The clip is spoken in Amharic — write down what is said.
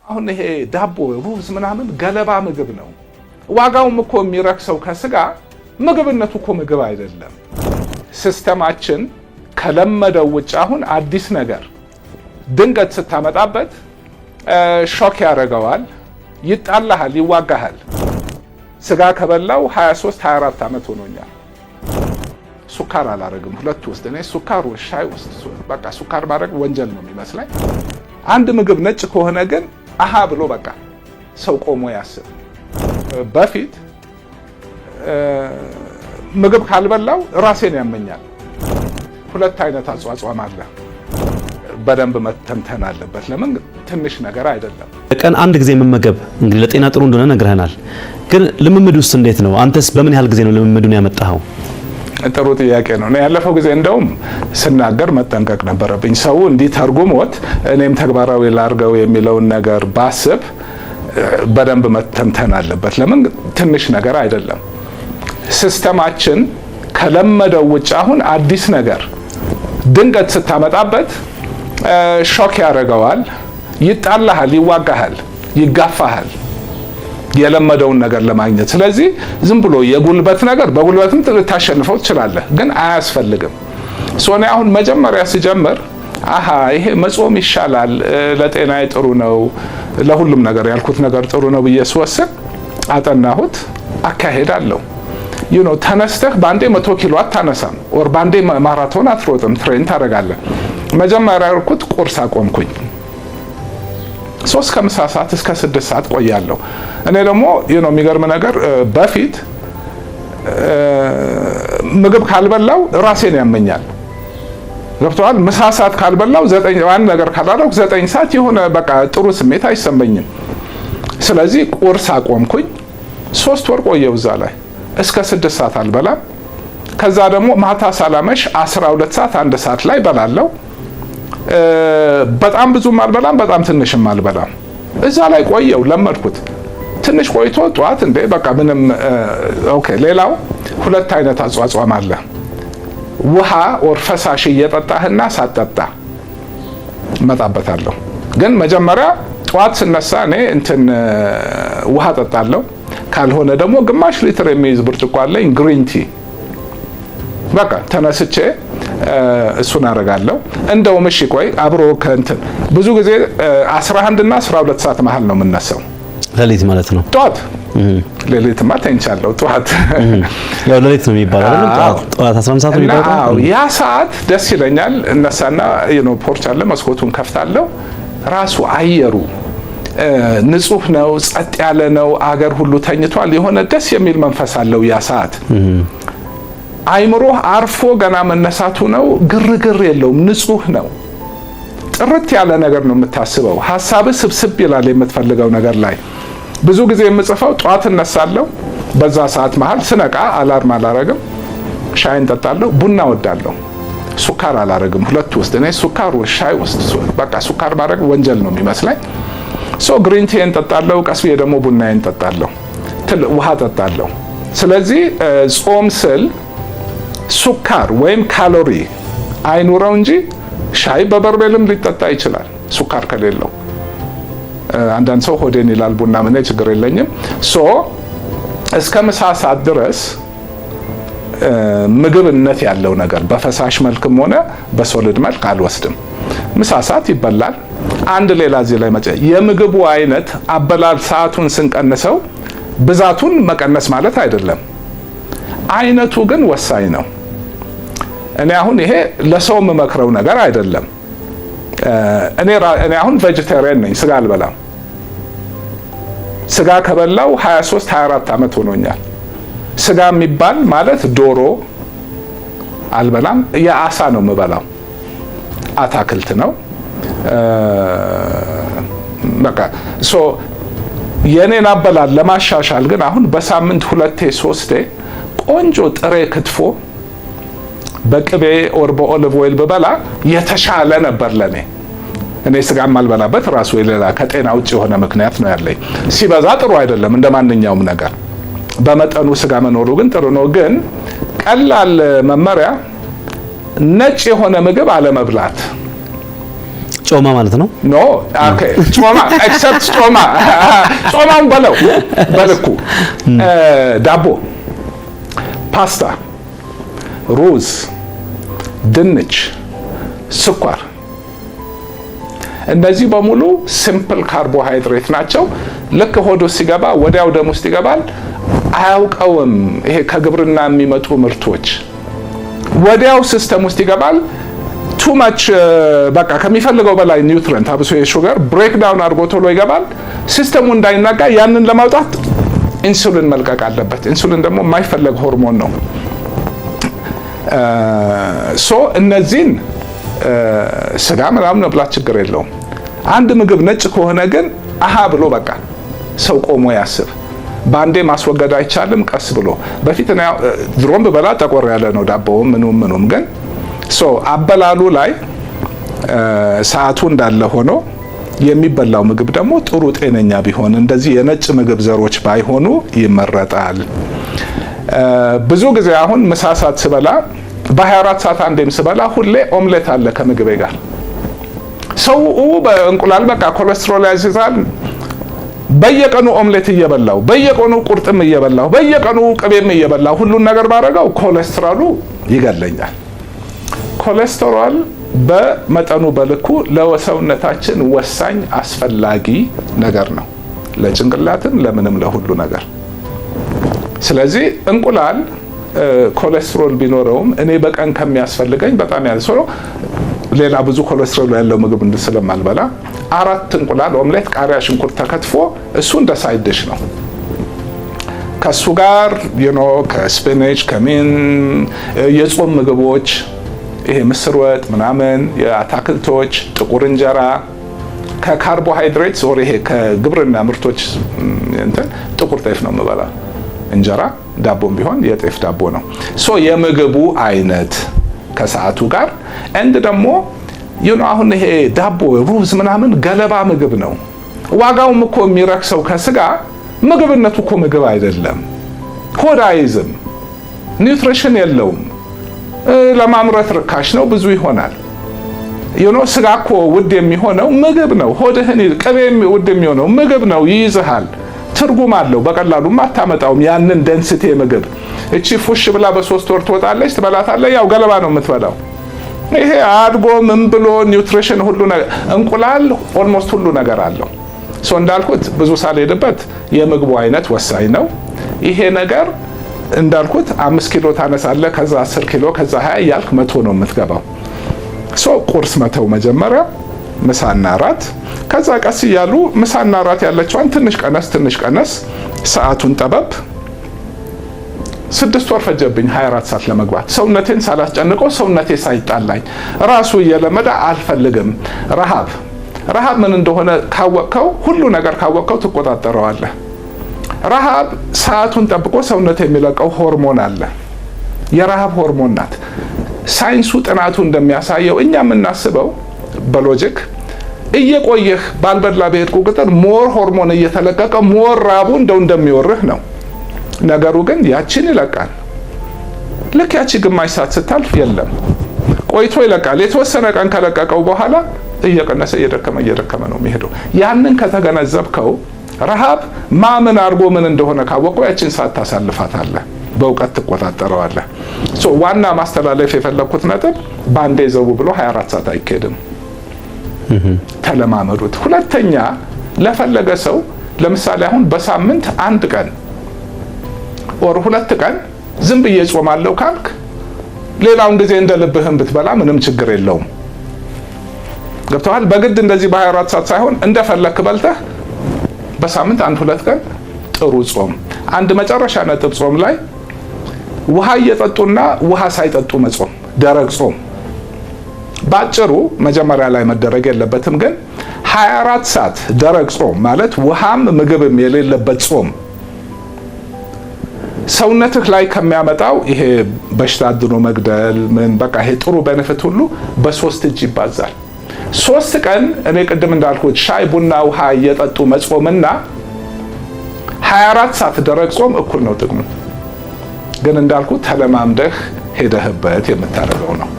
አሁን ይሄ ዳቦ ሩዝ ምናምን ገለባ ምግብ ነው። ዋጋውም እኮ የሚረክሰው ከስጋ ምግብነቱ እኮ ምግብ አይደለም። ሲስተማችን ከለመደው ውጭ አሁን አዲስ ነገር ድንገት ስታመጣበት ሾክ ያደርገዋል፣ ይጣላሃል፣ ይዋጋሃል። ስጋ ከበላው 23 24 ዓመት ሆኖኛል። ሱካር አላረግም ሁለት ውስጥ እኔ ሱካር ሻይ ውስጥ በቃ ሱካር ማድረግ ወንጀል ነው የሚመስለኝ። አንድ ምግብ ነጭ ከሆነ ግን አሃ ብሎ በቃ ሰው ቆሞ ያስብ። በፊት ምግብ ካልበላው ራሴን ያመኛል። ሁለት አይነት አጽዋጽዋም አለ። በደንብ መተንተን አለበት። ለምን ትንሽ ነገር አይደለም። ቀን አንድ ጊዜ መመገብ እንግዲህ ለጤና ጥሩ እንደሆነ ነግረናል። ግን ልምምዱስ እንዴት ነው? አንተስ በምን ያህል ጊዜ ነው ልምምዱን ያመጣኸው? ጥሩ ጥያቄ ነው። ያለፈው ጊዜ እንደውም ስናገር መጠንቀቅ ነበረብኝ። ሰው እንዲህ ተርጉሞት እኔም ተግባራዊ ላርገው የሚለውን ነገር ባስብ በደንብ መተንተን አለበት። ለምን ትንሽ ነገር አይደለም። ሲስተማችን ከለመደው ውጭ አሁን አዲስ ነገር ድንገት ስታመጣበት ሾክ ያደርገዋል፣ ይጣላሃል፣ ይዋጋሃል፣ ይጋፋሃል የለመደውን ነገር ለማግኘት። ስለዚህ ዝም ብሎ የጉልበት ነገር በጉልበትም ልታሸንፈው ትችላለህ፣ ግን አያስፈልግም። ሶኔ አሁን መጀመሪያ ሲጀምር ይሄ መጾም ይሻላል፣ ለጤናዬ ጥሩ ነው፣ ለሁሉም ነገር ያልኩት ነገር ጥሩ ነው ብዬ ስወስን አጠናሁት። አካሄድ አለው። ተነስተህ ባንዴ 100 ኪሎ አታነሳም፣ ወር ባንዴ ማራቶን አትሮጥም፣ ትሬን ታደርጋለህ። መጀመሪያ ያልኩት ቁርስ አቆምኩኝ። 3 ከምሳ ሰዓት እስከ 6 ሰዓት ቆያለሁ። እኔ ደግሞ የሚገርም ነገር በፊት ምግብ ካልበላው ራሴን ያመኛል። ገብቶሃል? ምሳ ሰዓት ካልበላው 9 አንድ ነገር ካላደረኩ 9 ሰዓት የሆነ በቃ ጥሩ ስሜት አይሰማኝም። ስለዚህ ቁርስ አቆምኩኝ። 3 ወር ቆየው እዛ ላይ እስከ 6 ሰዓት አልበላም። ከዛ ደግሞ ማታ ሳላመሽ 12 ሰዓት 1 ሰዓት ላይ በላለው። በጣም ብዙም አልበላም፣ በጣም ትንሽም አልበላም። እዛ ላይ ቆየው፣ ለመድኩት። ትንሽ ቆይቶ ጧት እንዴ በቃ ምንም ኦኬ። ሌላው ሁለት አይነት አጽዋጽዋም አለ። ውሃ ወር ፈሳሽ እየጠጣህና ሳትጠጣ መጣበታለሁ። ግን መጀመሪያ ጧት ስነሳ እኔ ውሃ ጠጣለሁ። ካልሆነ ደግሞ ግማሽ ሊትር የሚይዝ ብርጭቆ አለኝ ግሪን ቲ። በቃ ተነስቼ እሱን አደርጋለሁ። እንደውም እሺ ቆይ አብሮ ብዙ ጊዜ 11 እና 12 ሰዓት መሀል ነው የምነሳው። ሌሊት ማለት ነው? ጧት ሌሊትማ ተኝቻለሁ። ጧት ያው ሌሊት ነው የሚባለው አይደል? ጧት 11 ሰዓት ነው የሚባለው። ያ ሰዓት ደስ ይለኛል። እነሳና ፖርች አለ፣ መስኮቱን ከፍታለሁ። ራሱ አየሩ ንጹህ ነው፣ ጸጥ ያለ ነው። አገር ሁሉ ተኝቷል። የሆነ ደስ የሚል መንፈስ አለው ያ ሰዓት። አይምሮህ አርፎ ገና መነሳቱ ነው። ግርግር የለውም፣ ንጹህ ነው። ጥርት ያለ ነገር ነው የምታስበው። ሀሳብህ ስብስብ ይላል የምትፈልገው ነገር ላይ። ብዙ ጊዜ የምጽፈው ጧት እነሳለሁ። በዛ ሰዓት መሀል ስነቃ አላርም አላረግም፣ ሻይ እንጠጣለሁ። ቡና ወዳለሁ፣ ሱካር አላረግም። ሁለት ውስጥ እኔ ሱካር ሻይ ውስጥ በቃ ሱካር ማድረግ ወንጀል ነው የሚመስለኝ። ግሪን ቲ እንጠጣለሁ። ቀስ ብዬ ደግሞ ቡናዬን እንጠጣለሁ፣ ውሃ ጠጣለሁ። ስለዚህ ጾም ስል ሱካር ወይም ካሎሪ አይኑረው እንጂ ሻይ በበርሜልም ሊጠጣ ይችላል ሱካር ከሌለው። አንዳንድ ሰው ሆዴን ይላል፣ ቡና ምን ችግር የለኝም። እስከ ምሳ ሰዓት ድረስ ምግብነት ያለው ነገር በፈሳሽ መልክም ሆነ በሶሊድ መልክ አልወስድም። ምሳ ሰዓት ይበላል። አንድ ሌላ እዚህ ላይ የምግቡ አይነት አበላል ሰዓቱን ስንቀንሰው ብዛቱን መቀነስ ማለት አይደለም፣ አይነቱ ግን ወሳኝ ነው። እኔ አሁን ይሄ ለሰው የምመክረው ነገር አይደለም። እኔ አሁን ቬጀቴሪያን ነኝ፣ ስጋ አልበላም። ስጋ ከበላው 23 24 ዓመት ሆኖኛል። ስጋ የሚባል ማለት ዶሮ አልበላም። የአሳ ነው የምበላው፣ አታክልት ነው በቃ። የኔን አበላል ለማሻሻል ግን አሁን በሳምንት 2 3 ቆንጆ ጥሬ ክትፎ በቅቤ ኦር በኦሊቭ ኦይል በበላ የተሻለ ነበር ለኔ። እኔ ስጋ ማልበላበት ራሱ ሌላ ከጤና ውጭ የሆነ ምክንያት ነው ያለኝ። ሲበዛ ጥሩ አይደለም፣ እንደማንኛውም ነገር በመጠኑ ስጋ መኖሩ ግን ጥሩ ነው። ግን ቀላል መመሪያ ነጭ የሆነ ምግብ አለመብላት። ጮማ ማለት ነው። ኖ ኦኬ ጮማ ኤክሰፕት ጮማውን በለው በልኩ ዳቦ፣ ፓስታ፣ ሩዝ፣ ድንች፣ ስኳር እነዚህ በሙሉ ሲምፕል ካርቦሃይድሬት ናቸው። ልክ ሆድ ውስጥ ሲገባ ወዲያው ደም ውስጥ ይገባል። አያውቀውም። ይሄ ከግብርና የሚመጡ ምርቶች ወዲያው ሲስተም ውስጥ ይገባል። ቱ ማች በቃ ከሚፈልገው በላይ ኒውትሪየንት አብሶ የሹገር ብሬክ ዳውን አድርጎ ቶሎ ይገባል። ሲስተሙ እንዳይናጋ ያንን ለማውጣት ኢንሱሊን መልቀቅ አለበት። ኢንሱሊን ደግሞ የማይፈለግ ሆርሞን ነው። ሶ እነዚህን ስጋ ምናምን መብላት ችግር የለውም። አንድ ምግብ ነጭ ከሆነ ግን አሃ ብሎ በቃ ሰው ቆሞ ያስብ። ባንዴ ማስወገድ አይቻልም። ቀስ ብሎ በፊት ድሮም በበላ ጠቆር ያለ ነው ዳቦውም ምኑም ግን አበላሉ ላይ ሰዓቱ እንዳለ ሆኖ የሚበላው ምግብ ደግሞ ጥሩ ጤነኛ ቢሆን እንደዚህ የነጭ ምግብ ዘሮች ባይሆኑ ይመረጣል። ብዙ ጊዜ አሁን ምሳ ሰዓት ስበላ በ24 ሰዓት አንዴም ስበላ ሁሌ ኦምሌት አለ ከምግቤ ጋር። ሰው በእንቁላል በቃ ኮሌስትሮል ያይዛል። በየቀኑ ኦምሌት እየበላው በየቀኑ ቁርጥም እየበላው በየቀኑ ቅቤም እየበላው ሁሉን ነገር ባረጋው ኮሌስትሮሉ ይገለኛል። ኮሌስትሮል በመጠኑ በልኩ ለሰውነታችን ወሳኝ አስፈላጊ ነገር ነው፣ ለጭንቅላትም ለምንም ለሁሉ ነገር። ስለዚህ እንቁላል ኮሌስትሮል ቢኖረውም እኔ በቀን ከሚያስፈልገኝ በጣም ያንስ ነው። ሌላ ብዙ ኮሌስትሮል ያለው ምግብ ስለማልበላ 4 እንቁላል ኦምሌት፣ ቃሪያ፣ ሽንኩርት ተከትፎ እሱ እንደ ሳይድ ዲሽ ነው። ከሱ ጋር ከስፒናች ከሚን የጾም ምግቦች ይሄ ምስር ወጥ ምናምን፣ የአታክልቶች ጥቁር እንጀራ ከካርቦሃይድሬትስ ወር ይሄ ከግብርና ምርቶች እንትን ጥቁር ጤፍ ነው የምበላ። እንጀራ ዳቦም ቢሆን የጤፍ ዳቦ ነው። ሶ የምግቡ አይነት ከሰዓቱ ጋር እንድ ደግሞ አሁን ይሄ ዳቦ ሩዝ ምናምን ገለባ ምግብ ነው። ዋጋውም እኮ የሚረክሰው ከስጋ ምግብነቱ እኮ ምግብ አይደለም። ሆድ አይዝም፣ ኒውትሪሽን የለውም፣ ለማምረት ርካሽ ነው፣ ብዙ ይሆናል። ስጋ እኮ ውድ የሚሆነው ምግብ ነው። ሆድህን ቅቤ ውድ የሚሆነው ምግብ ነው፣ ይይዝሃል። ትርጉም አለው። በቀላሉ አታመጣውም ያንን ዴንሲቲ ምግብ። እቺ ፉሽ ብላ በ3 ወር ትወጣለች፣ ትበላታለህ፣ ያው ገለባ ነው የምትበላው። ይሄ አድጎ ምን ብሎ ኒውትሪሽን ሁሉ ነገር እንቁላል ኦልሞስት ሁሉ ነገር አለው። እንዳልኩት ብዙ ሳልሄድበት የምግቡ አይነት ወሳኝ ነው። ይሄ ነገር እንዳልኩት 5 ኪሎ ታነሳለህ፣ ከዛ 10 ኪሎ፣ ከዛ 20 እያልክ 100 ነው የምትገባው። ቁርስ መተው መጀመሪያ፣ ምሳና ራት፣ ከዛ ቀስ እያሉ ምሳና ራት ያለችዋን ትንሽ ቀነስ፣ ሰዓቱን ጠበብ። 6 ወር ፈጀብኝ 24 ሰዓት ለመግባት፣ ሰውነቴን ሳላስጨንቀው፣ ሰውነቴ ሳይጣላኝ ራሱ እየለመደ አልፈልግም። ረሃብ ምን እንደሆነ ካወቅከው፣ ሁሉ ነገር ካወቅከው ትቆጣጠረዋለህ። ረሃብ ሰዓቱን ጠብቆ ሰውነት የሚለቀው ሆርሞን አለ። የረሃብ ሆርሞን ናት። ሳይንሱ ጥናቱ እንደሚያሳየው እኛ የምናስበው በሎጂክ እየቆየህ ባልበላ በሄድኩ ቁጥር ሞር ሆርሞን እየተለቀቀ ሞር ራቡ እንደሚወርህ ነው። ነገሩ ግን ያቺን ይለቃል። ልክ ያቺ ግማሽ ሰዓት ስታልፍ የለም፣ ቆይቶ ይለቃል። የተወሰነ ቀን ከለቀቀው በኋላ እየቀነሰ እየደከመ ነው የሚሄደው። ያንን ከተገነዘብከው ረሃብ ማምን አድርጎ ምን እንደሆነ ካወቀው ያቺን ሰዓት ታሳልፋታለህ፣ በእውቀት ትቆጣጠረዋለህ። ዋና ማስተላለፍ የፈለኩት ነጥብ ባንዴ ዘው ብሎ 24 ሰዓት አይካሄድም። ተለማመዱት። ሁለተኛ ለፈለገ ሰው ለምሳሌ አሁን በሳምንት 1 ቀን ወር 2 ቀን ዝም ብዬ ጾማለሁ ካልክ ሌላውን ጊዜ እንደ ልብህም ብትበላ ምንም ችግር የለውም። ገብተዋል። በግድ እንደዚህ በ24 ሰዓት ሳይሆን እንደፈለክ በልተህ በሳምንት 1-2 ቀን ጥሩ ጾም። አንድ መጨረሻ ነጥብ ጾም ላይ ውሃ እየጠጡና ውሃ ሳይጠጡ መጾም፣ ደረቅ ጾም። ባጭሩ መጀመሪያ ላይ መደረግ የለበትም፣ ግን 24 ሰዓት ደረቅ ጾም ማለት ውሃም ምግብም የሌለበት ጾም ሰውነትህ ላይ ከሚያመጣው ይሄ በሽታ አድኖ መግደል ምን በቃ ይሄ ጥሩ ቤኔፊት ሁሉ በ3 እጅ ይባዛል። 3 ቀን እኔ ቅድም እንዳልኩት ሻይ ቡና ውሃ እየጠጡ መጾምና 24 ሰዓት ደረቅ ጾም እኩል ነው ጥቅሙ። ግን እንዳልኩት ተለማምደህ ሄደህበት የምታደርገው ነው።